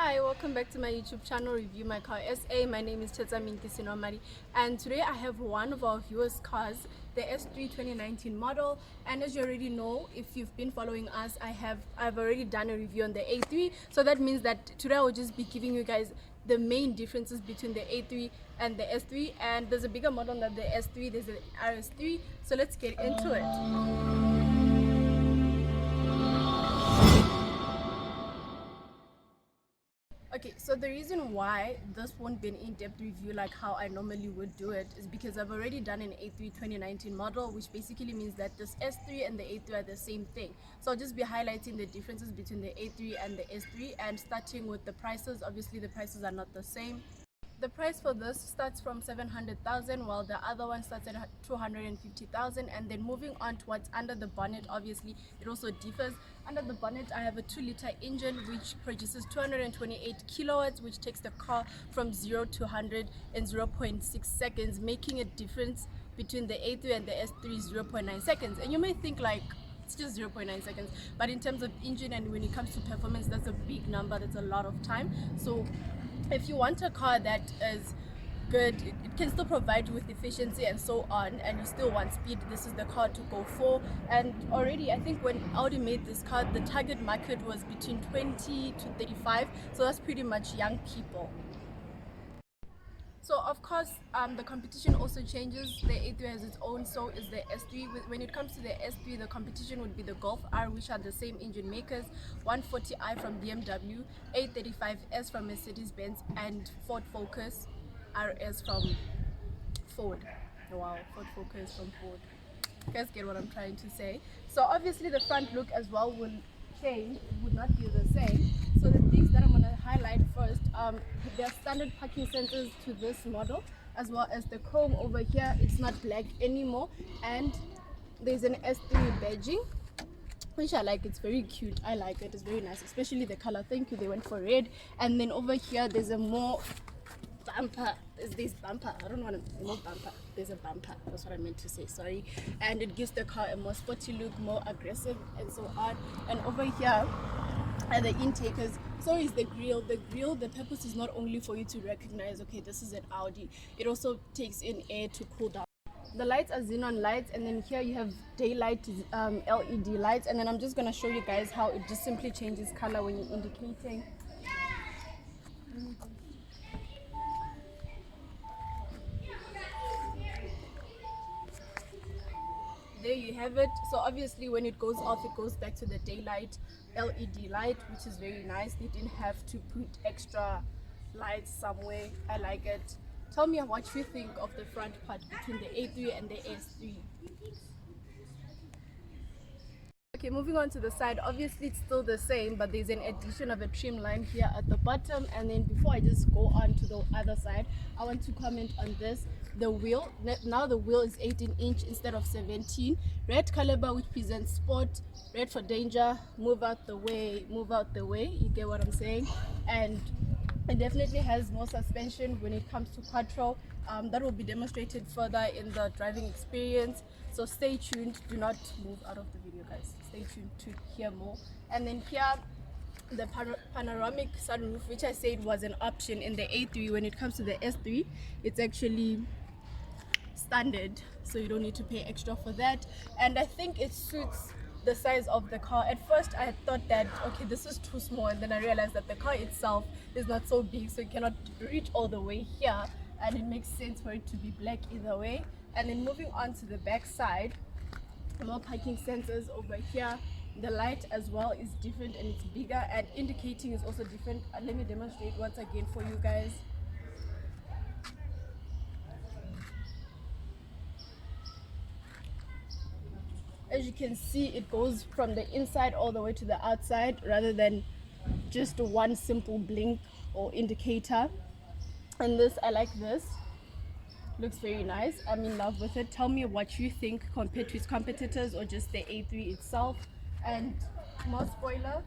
Hi, welcome back to my YouTube channel, Review My Car SA. My name is Sinomari, and today I have one of our viewers' cars, the S3 2019 model. And as you already know, if you've been following us, I've already done a review on the A3. So that means that today I will just be giving you guys the main differences between the A3 and the S3. And there's a bigger model than the S3, there's the RS3. So let's get into it. Okay, so the reason why this won't be an in-depth review like how I normally would do it is because I've already done an A3 2019 model, which basically means that this S3 and the A3 are the same thing. So I'll just be highlighting the differences between the A3 and the S3 and starting with the prices. Obviously the prices are not the same. The price for this starts from 700,000 while the other one starts at 250,000, and then moving on to what's under the bonnet, obviously it also differs. Under the bonnet I have a 2-liter engine which produces 228 kilowatts, which takes the car from 0 to 100 in 0.6 seconds, making a difference between the A3 and the S3 0.9 seconds. And you may think like it's just 0.9 seconds, but in terms of engine and when it comes to performance, that's a big number, that's a lot of time. So if you want a car that is good, it can still provide you with efficiency and so on, and you still want speed, this is the car to go for. And already I think when Audi made this car, the target market was between 20 to 35, so that's pretty much young people. So of course the competition also changes. The A3 has its own, so is the S3. When it comes to the S3, the competition would be the Golf R, which are the same engine makers, 140i from BMW, A35S from Mercedes-Benz, and Ford Focus RS from Ford. Wow, Ford Focus from Ford. You guys get what I'm trying to say. So obviously the front look as well will change, it would not be the same. So the things that I'm going to highlight first, there are standard parking sensors to this model, as well as the chrome over here, it's not black anymore, and there's an S3 badging, which I like. It's very cute, I like it, it's very nice, especially the color. Thank you, they went for red. And then over here there's a more bumper, is this bumper, I don't want to, no bumper, there's a bumper, that's what I meant to say, sorry. And it gives the car a more sporty look, more aggressive and so on. And over here are the intakers. So is the grille. The grille, the purpose is not only for you to recognize, okay, this is an Audi, it also takes in air to cool down. The lights are xenon lights, and then here you have daylight LED lights, and then I'm just going to show you guys how it just simply changes color when you're indicating. There you have it. So obviously when it goes off, it goes back to the daylight LED light, which is very nice. They didn't have to put extra lights somewhere. I like it. Tell me what you think of the front part between the A3 and the S3. Okay, moving on to the side, obviously it's still the same, but there's an addition of a trim line here at the bottom. And then before I just go on to the other side, I want to comment on this. The wheel, now the wheel is 18-inch instead of 17. Red caliber, which presents sport, red for danger, move out the way, you get what I'm saying. And it definitely has more suspension when it comes to quattro. That will be demonstrated further in the driving experience, so stay tuned, do not move out of the video guys, stay tuned to hear more. And then here the panoramic sunroof, which I said was an option in the A3. When it comes to the S3, it's actually standard, so you don't need to pay extra for that, and I think it suits the size of the car. At first I thought that okay, this is too small, and then I realized that the car itself is not so big, so you cannot reach all the way here, and it makes sense for it to be black either way. And then moving on to the back side, more parking sensors over here. The light as well is different and it's bigger, and indicating is also different. Let me demonstrate once again for you guys. As you can see, it goes from the inside all the way to the outside rather than just one simple blink or indicator. And this, I like this, looks very nice, I'm in love with it. Tell me what you think compared to its competitors or just the A3 itself. And more spoiler,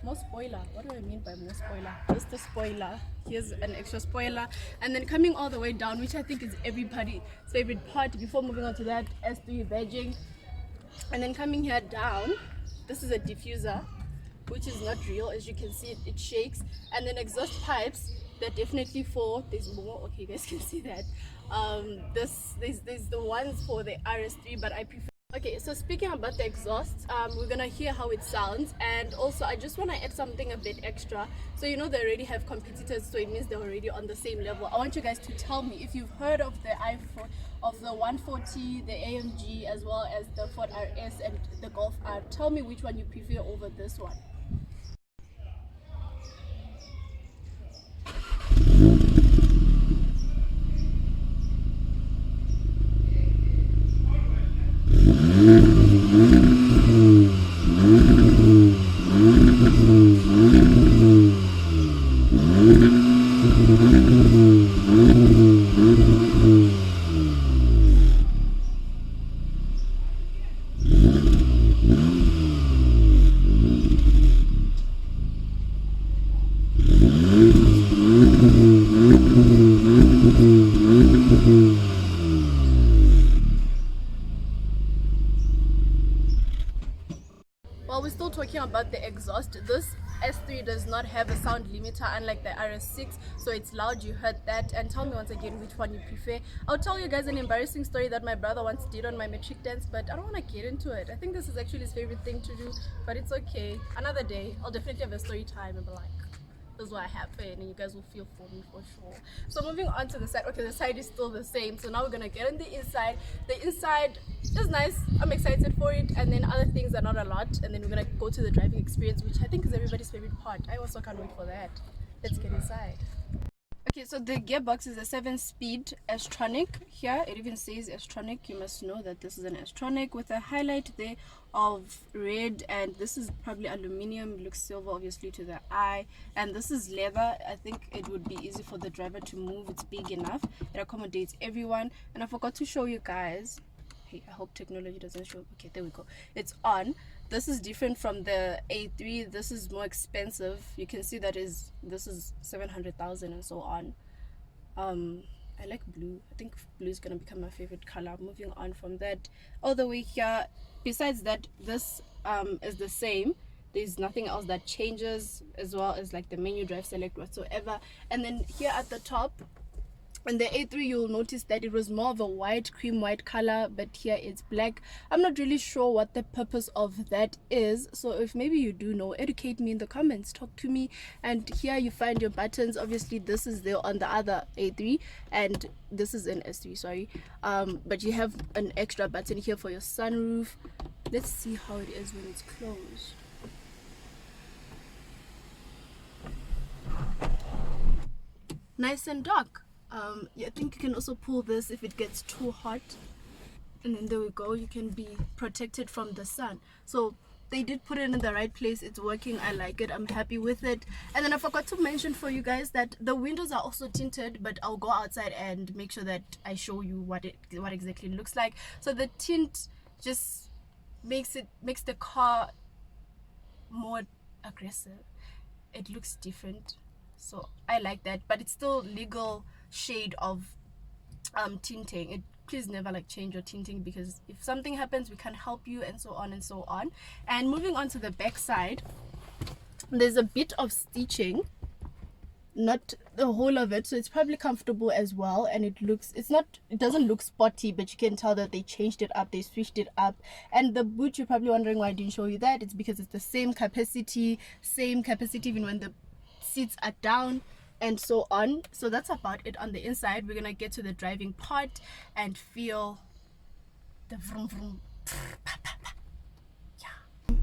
what do I mean by more spoiler? Just a spoiler, here's an extra spoiler. And then coming all the way down, which I think is everybody's favorite part before moving on to that, S3 badging. And then coming here down, this is a diffuser, which is not real. As you can see, it shakes. And then exhaust pipes, they're definitely for, there's more, okay, you guys can see that. There's the ones for the RS3, but I prefer. Okay, so speaking about the exhaust, we're gonna hear how it sounds, and also I just want to add something a bit extra. So you know they already have competitors, so it means they're already on the same level. I want you guys to tell me if you've heard of the the 140, the AMG, as well as the Ford RS and the Golf R. Tell me which one you prefer over this one. While we're still talking about the exhaust, this S3 does not have a sound limiter unlike the RS6, so it's loud, you heard that. And tell me once again which one you prefer. I'll tell you guys an embarrassing story that my brother once did on my matric dance, but I don't want to get into it. I think this is actually his favorite thing to do, but it's okay. Another day, I'll definitely have a story time and be like, this is what happened, and you guys will feel for me for sure. So moving on to the side. Okay, the side is still the same, so now we're gonna get on the inside. The inside is nice, I'm excited for it, and then other things are not a lot, and then we're gonna go to the driving experience, which I think is everybody's favorite part. I also can't wait for that. Let's get inside. Okay, so the gearbox is a 7-speed S-tronic. Here it even says S-tronic. You must know that this is an S-tronic with a highlight there of red, and this is probably aluminium. It looks silver obviously to the eye, and this is leather. I think it would be easy for the driver to move. It's big enough, it accommodates everyone. And I forgot to show you guys, hey, I hope technology doesn't show. Okay, there we go, it's on. This is different from the A3. This is more expensive. You can see that this is 700,000 and so on. I like blue. I think blue is gonna become my favorite color. Moving on from that, all the way here, besides that, this is the same. There's nothing else that changes, as well as like the menu, drive select, whatsoever. And then here at the top, in the A3, you'll notice that it was more of a white, cream white color, but here it's black. I'm not really sure what the purpose of that is, so if maybe you do know, educate me in the comments, talk to me. And here you find your buttons. Obviously this is there on the other A3, and this is an S3, sorry, but you have an extra button here for your sunroof. Let's see how it is when it's closed. Nice and dark. Yeah, I think you can also pull this if it gets too hot, and then there we go, you can be protected from the sun. So they did put it in the right place. It's working. I like it. I'm happy with it. And then I forgot to mention for you guys that the windows are also tinted, but I'll go outside and make sure that I show you what exactly it looks like. So the tint just makes the car more aggressive. It looks different, so I like that, but it's still legal shade of tinting. Please never like change your tinting, because if something happens we can't help you, and so on and so on. And moving on to the back side, there's a bit of stitching, not the whole of it, so it's probably comfortable as well. And it doesn't look spotty, but you can tell that they changed it up, they switched it up. And the boot, you're probably wondering why I didn't show you that. It's because it's the same capacity even when the seats are down, and so on. So that's about it on the inside. We're gonna get to the driving part and feel the vroom vroom. Yeah.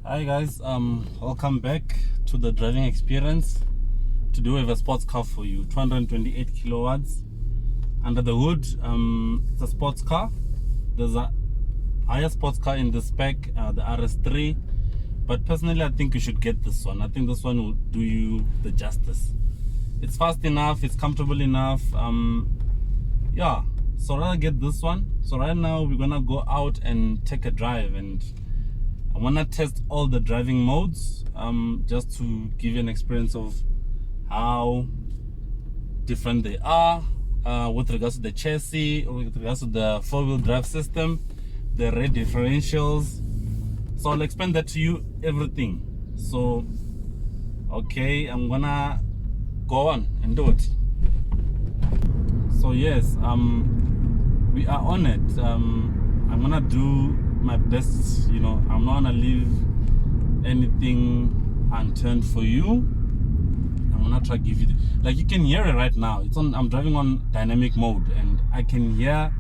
Hi guys, welcome back to the driving experience. Today we have a sports car for you, 228 kilowatts under the hood. It's a sports car. There's a higher sports car in the spec, the RS3. But personally, I think you should get this one. I think this one will do you the justice. It's fast enough, it's comfortable enough. Yeah, so rather get this one. So right now we're gonna go out and take a drive, and I wanna test all the driving modes, just to give you an experience of how different they are, with regards to the chassis, with regards to the four-wheel drive system, the rear differentials, So I'll explain that to you, everything. So okay, I'm gonna go on and do it. So yes, we are on it. I'm gonna do my best, you know. I'm not gonna leave anything unturned for you. I'm gonna try to give you like you can hear it right now. It's on. I'm driving on dynamic mode and I can hear.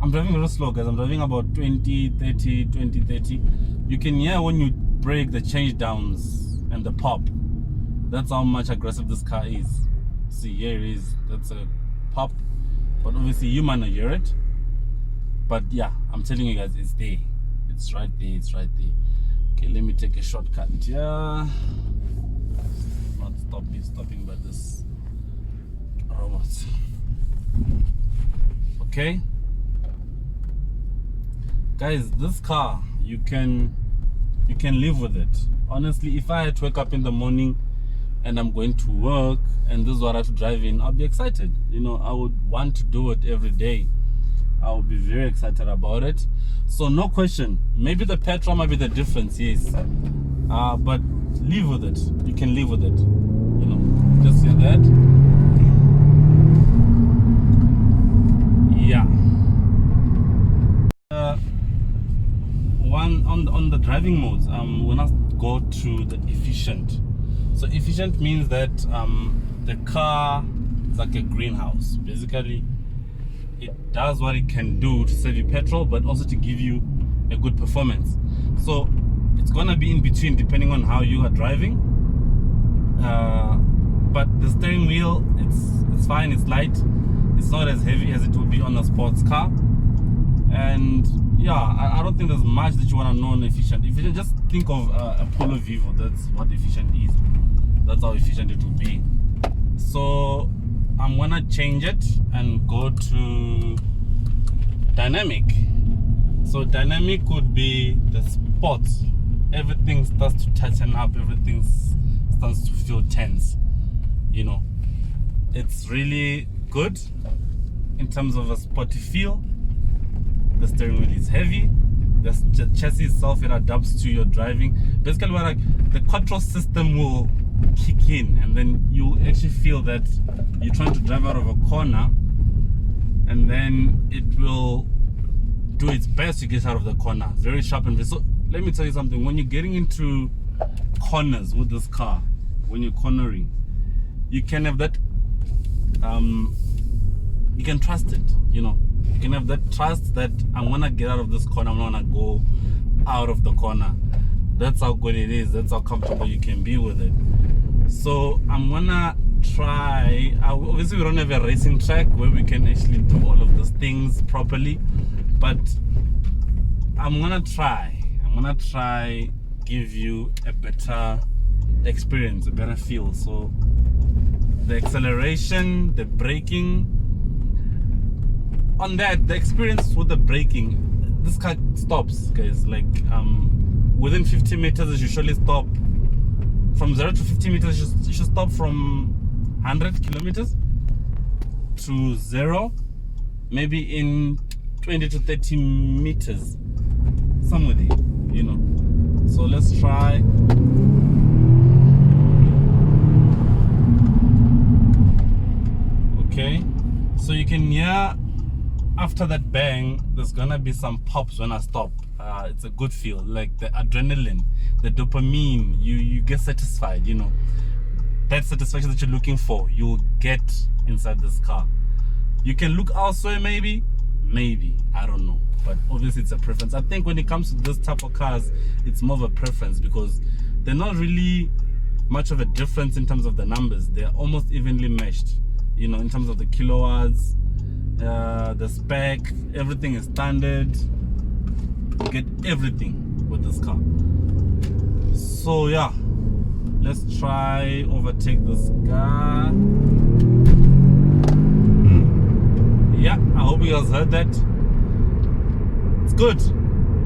I'm driving real slow, guys. I'm driving about 20 30. You can hear when you brake the change downs and the pop. That's how much aggressive this car is. See, here it is. That's a pop, but obviously you might not hear it. But yeah, I'm telling you guys, it's there. It's right there. It's right there. Okay, let me take a shortcut. Yeah. Not stopping by this robot. Okay, guys, this car you can live with it. Honestly, if I had to wake up in the morning and I'm going to work and this is what I have to drive in, I'll be excited. You know, I would want to do it every day. I will be very excited about it. So no question, maybe the petrol might be the difference, yes, but live with it. You can live with it, you know. Just hear that. Yeah. One on the driving modes, we're not go to the efficient. So efficient means that the car is like a greenhouse. Basically, it does what it can do to save you petrol, but also to give you a good performance. So it's gonna be in between depending on how you are driving. But the steering wheel, it's fine, it's light. It's not as heavy as it would be on a sports car. And yeah, I don't think there's much that you want to know on efficient. If you just think of a Polo Vivo, that's what efficient is. That's how efficient it will be. So I'm gonna change it and go to dynamic. So dynamic would be the sport. Everything starts to tighten up, everything starts to feel tense. You know, it's really good in terms of a sporty feel. The steering wheel is heavy. The chassis itself, it adapts to your driving. Basically, what the control system will kick in, and then you actually feel that you're trying to drive out of a corner, and then it will do its best to get out of the corner. Very sharp and very. So let me tell you something. When you're getting into corners with this car, when you're cornering, you can have that. You can trust it. You know. You can have that trust that I'm gonna get out of this corner, I'm not gonna go out of the corner. That's how good it is, that's how comfortable you can be with it. So I'm gonna try, obviously we don't have a racing track where we can actually do all of those things properly, but I'm gonna try give you a better experience, a better feel. So the acceleration, the braking, on that, the experience with the braking, this car stops, guys. Like within 50 meters, you should usually stop. From 0 to 50 meters, you should stop from 100 kilometers to 0, maybe in 20 to 30 meters, somewhere there, you know. So let's try. Okay, so you can hear. After that bang, there's gonna be some pops when I stop. It's a good feel, like the adrenaline, the dopamine. You get satisfied, you know. That satisfaction that you're looking for, you'll get inside this car. You can look elsewhere, maybe, I don't know. But obviously, it's a preference. I think when it comes to this type of cars, it's more of a preference because they're not really much of a difference in terms of the numbers. They're almost evenly meshed, you know, in terms of the kilowatts. The spec, everything is standard. You get everything with this car. So yeah, let's try overtake this guy. Yeah, I hope you guys heard that. It's good.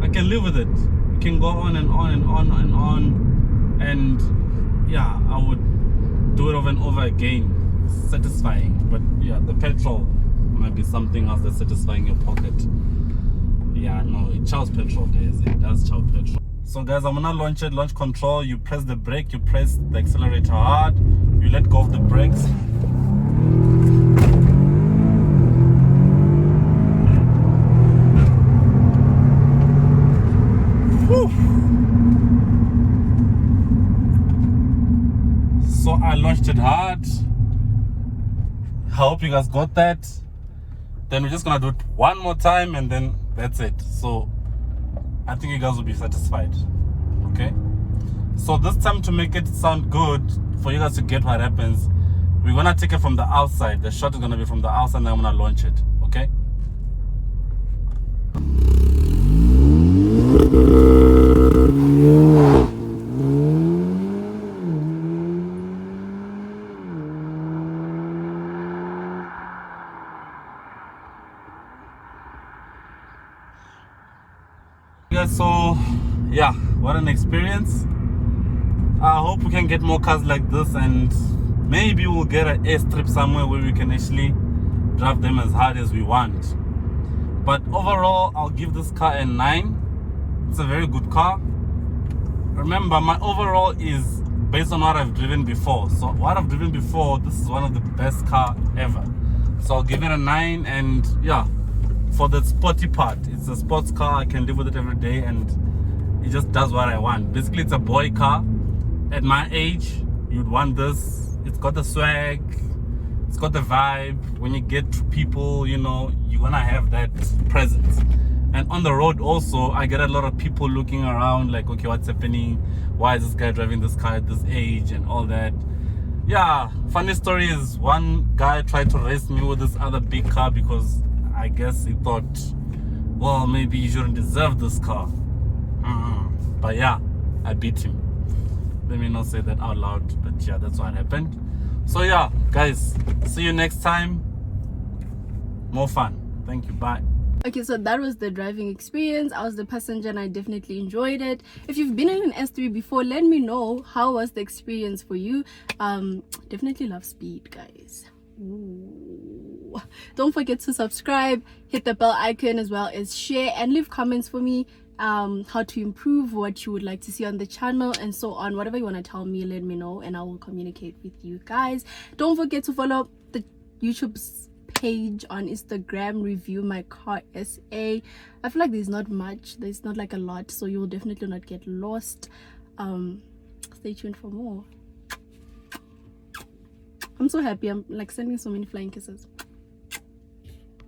I can live with it. You can go on and on and on and on, and yeah, I would do it over and over again. It's satisfying. But yeah, the petrol might be something else that's satisfying your pocket. Yeah, no, it chows petrol, guys. It does chow petrol. So guys, I'm gonna launch it. Launch control, you press the brake, you press the accelerator hard, you let go of the brakes. Whew. So I launched it hard. I hope you guys got that. Then we're just gonna do it one more time and then that's it. So I think you guys will be satisfied. Okay, so this time, to make it sound good for you guys to get what happens, we're gonna take it from the outside. The shot is gonna be from the outside and then I'm gonna launch it. Okay, so yeah, what an experience. I hope we can get more cars like this, and maybe we'll get an airstrip somewhere where we can actually drive them as hard as we want. But overall, I'll give this car a 9. It's a very good car. Remember, my overall is based on what I've driven before. So what I've driven before, this is one of the best car ever. So I'll give it a 9. And yeah, for the sporty part, it's a sports car. I can live with it every day and it just does what I want. Basically, it's a boy car. At my age, you'd want this. It's got the swag, it's got the vibe. When you get to people, you know, you're gonna have that presence. And on the road also, I get a lot of people looking around like, okay, what's happening? Why is this guy driving this car at this age and all that? Yeah, funny story is one guy tried to race me with this other big car because I guess he thought, well, maybe you shouldn't deserve this car. But yeah, I beat him. Let me not say that out loud, but yeah, that's what happened. So yeah, guys, see you next time. More fun. Thank you. Bye. Okay, so that was the driving experience. I was the passenger and I definitely enjoyed it. If you've been in an S3 before, let me know how was the experience for you. Definitely love speed, guys. Ooh. Don't forget to subscribe, hit the bell icon, as well as share and leave comments for me, how to improve, what you would like to see on the channel, and so on. Whatever you want to tell me, let me know and I will communicate with you guys. Don't forget to follow the YouTube's page on Instagram, review my car SA. I feel like there's not much, there's not like a lot, so you'll definitely not get lost. Stay tuned for more. I'm so happy. I'm like sending so many flying kisses.